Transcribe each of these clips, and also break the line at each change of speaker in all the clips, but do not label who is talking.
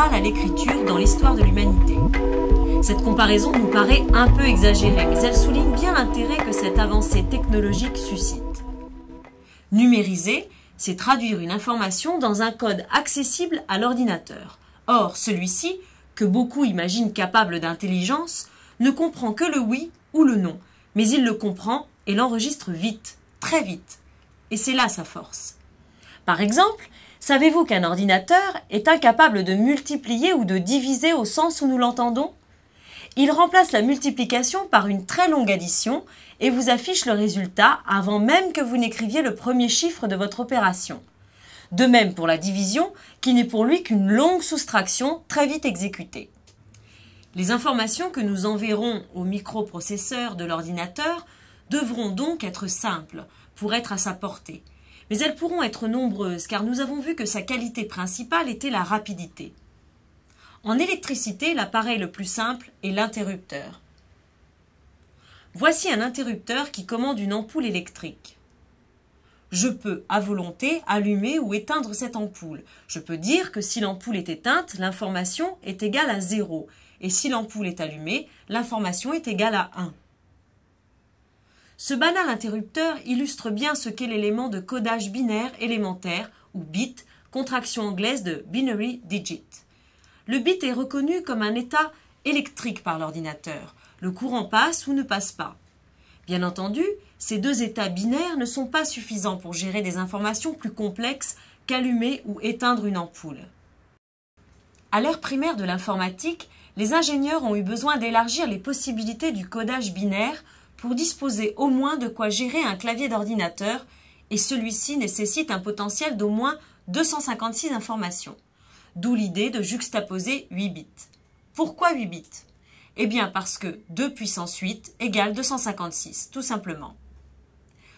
l'oral à l'écriture dans l'histoire de l'humanité. Cette comparaison nous paraît un peu exagérée, mais elle souligne bien l'intérêt que cette avancée technologique suscite. Numériser, c'est traduire une information dans un code accessible à l'ordinateur. Or, celui-ci, que beaucoup imaginent capable d'intelligence, ne comprend que le oui ou le non, mais il le comprend et l'enregistre vite, très vite. Et c'est là sa force. Par exemple, savez-vous qu'un ordinateur est incapable de multiplier ou de diviser au sens où nous l'entendons ? Il remplace la multiplication par une très longue addition et vous affiche le résultat avant même que vous n'écriviez le premier chiffre de votre opération. De même pour la division, qui n'est pour lui qu'une longue soustraction très vite exécutée. Les informations que nous enverrons au microprocesseur de l'ordinateur devront donc être simples pour être à sa portée. Mais elles pourront être nombreuses car nous avons vu que sa qualité principale était la rapidité. En électricité, l'appareil le plus simple est l'interrupteur. Voici un interrupteur qui commande une ampoule électrique. Je peux, à volonté, allumer ou éteindre cette ampoule. Je peux dire que si l'ampoule est éteinte, l'information est égale à 0. Et si l'ampoule est allumée, l'information est égale à 1. Ce banal interrupteur illustre bien ce qu'est l'élément de codage binaire élémentaire, ou bit, contraction anglaise de binary digit. Le bit est reconnu comme un état électrique par l'ordinateur. Le courant passe ou ne passe pas. Bien entendu, ces deux états binaires ne sont pas suffisants pour gérer des informations plus complexes qu'allumer ou éteindre une ampoule. À l'ère primaire de l'informatique, les ingénieurs ont eu besoin d'élargir les possibilités du codage binaire pour disposer au moins de quoi gérer un clavier d'ordinateur, et celui-ci nécessite un potentiel d'au moins 256 informations. D'où l'idée de juxtaposer 8 bits. Pourquoi 8 bits? Eh bien parce que 2 puissance 8 égale 256, tout simplement.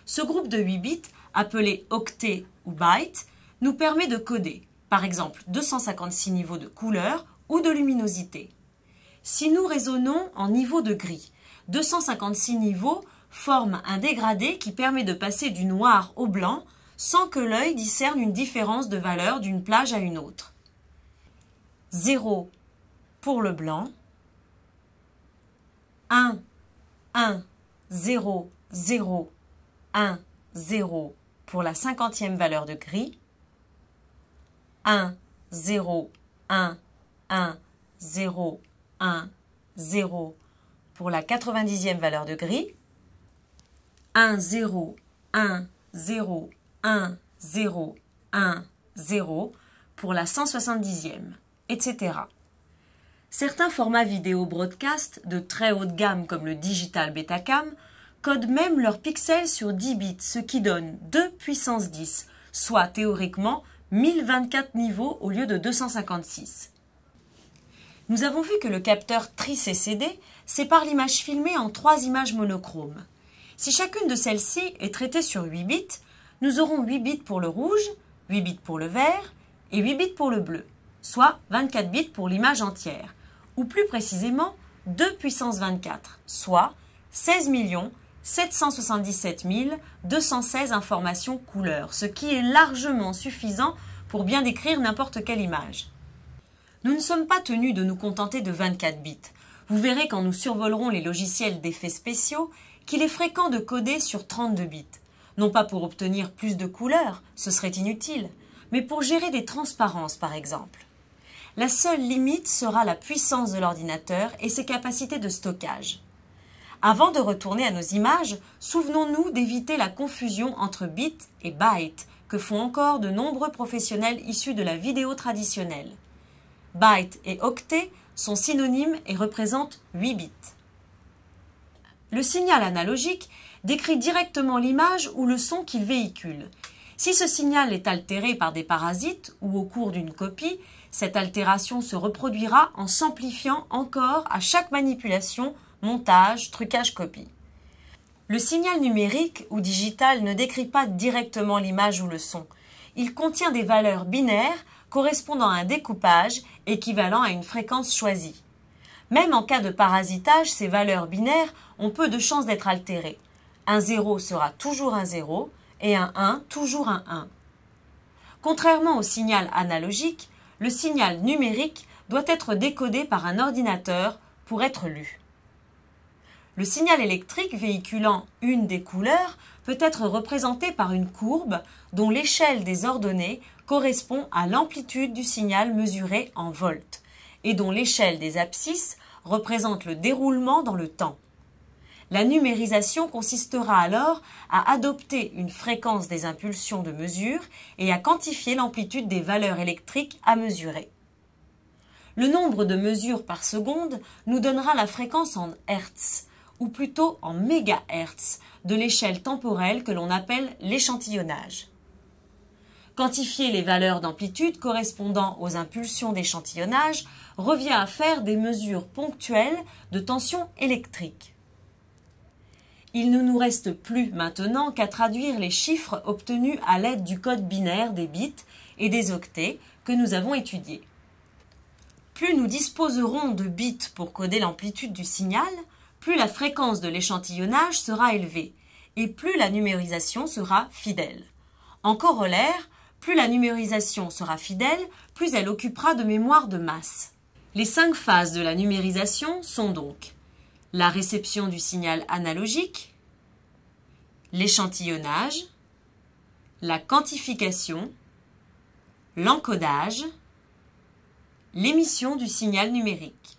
Ce groupe de 8 bits, appelé octet ou byte, nous permet de coder, par exemple 256 niveaux de couleur ou de luminosité. Si nous raisonnons en niveau de gris, 256 niveaux forment un dégradé qui permet de passer du noir au blanc sans que l'œil discerne une différence de valeur d'une plage à une autre. 0 pour le blanc, 1, 1, 0, 0, 1, 0 pour la 50e valeur de gris, 1, 0, 1, 1, 0, 1, 0 pour la 90e valeur de gris, 1, 0, 1, 0, 1, 0, 1, 0 pour la 170e, etc. Certains formats vidéo broadcast de très haute gamme comme le Digital Betacam codent même leurs pixels sur 10 bits, ce qui donne 2 puissance 10, soit théoriquement 1024 niveaux au lieu de 256. Nous avons vu que le capteur tri-CCD sépare l'image filmée en 3 images monochromes. Si chacune de celles-ci est traitée sur 8 bits, nous aurons 8 bits pour le rouge, 8 bits pour le vert et 8 bits pour le bleu, soit 24 bits pour l'image entière, ou plus précisément 2 puissance 24, soit 16 777 216 informations couleurs, ce qui est largement suffisant pour bien décrire n'importe quelle image. Nous ne sommes pas tenus de nous contenter de 24 bits. Vous verrez quand nous survolerons les logiciels d'effets spéciaux qu'il est fréquent de coder sur 32 bits. Non pas pour obtenir plus de couleurs, ce serait inutile, mais pour gérer des transparences par exemple. La seule limite sera la puissance de l'ordinateur et ses capacités de stockage. Avant de retourner à nos images, souvenons-nous d'éviter la confusion entre bits et bytes que font encore de nombreux professionnels issus de la vidéo traditionnelle. Byte et octet sont synonymes et représentent 8 bits. Le signal analogique décrit directement l'image ou le son qu'il véhicule. Si ce signal est altéré par des parasites ou au cours d'une copie, cette altération se reproduira en s'amplifiant encore à chaque manipulation, montage, trucage, copie. Le signal numérique ou digital ne décrit pas directement l'image ou le son. Il contient des valeurs binaires correspondant à un découpage équivalent à une fréquence choisie. Même en cas de parasitage, ces valeurs binaires ont peu de chances d'être altérées. Un 0 sera toujours un 0 et un 1 toujours un 1. Contrairement au signal analogique, le signal numérique doit être décodé par un ordinateur pour être lu. Le signal électrique véhiculant une des couleurs peut être représenté par une courbe dont l'échelle des ordonnées correspond à l'amplitude du signal mesuré en volts et dont l'échelle des abscisses représente le déroulement dans le temps. La numérisation consistera alors à adopter une fréquence des impulsions de mesure et à quantifier l'amplitude des valeurs électriques à mesurer. Le nombre de mesures par seconde nous donnera la fréquence en Hertz, ou plutôt en mégahertz, de l'échelle temporelle que l'on appelle l'échantillonnage. Quantifier les valeurs d'amplitude correspondant aux impulsions d'échantillonnage revient à faire des mesures ponctuelles de tension électrique. Il ne nous reste plus maintenant qu'à traduire les chiffres obtenus à l'aide du code binaire des bits et des octets que nous avons étudiés. Plus nous disposerons de bits pour coder l'amplitude du signal, plus la fréquence de l'échantillonnage sera élevée et plus la numérisation sera fidèle. En corollaire, plus la numérisation sera fidèle, plus elle occupera de mémoire de masse. Les 5 phases de la numérisation sont donc la réception du signal analogique, l'échantillonnage, la quantification, l'encodage, l'émission du signal numérique.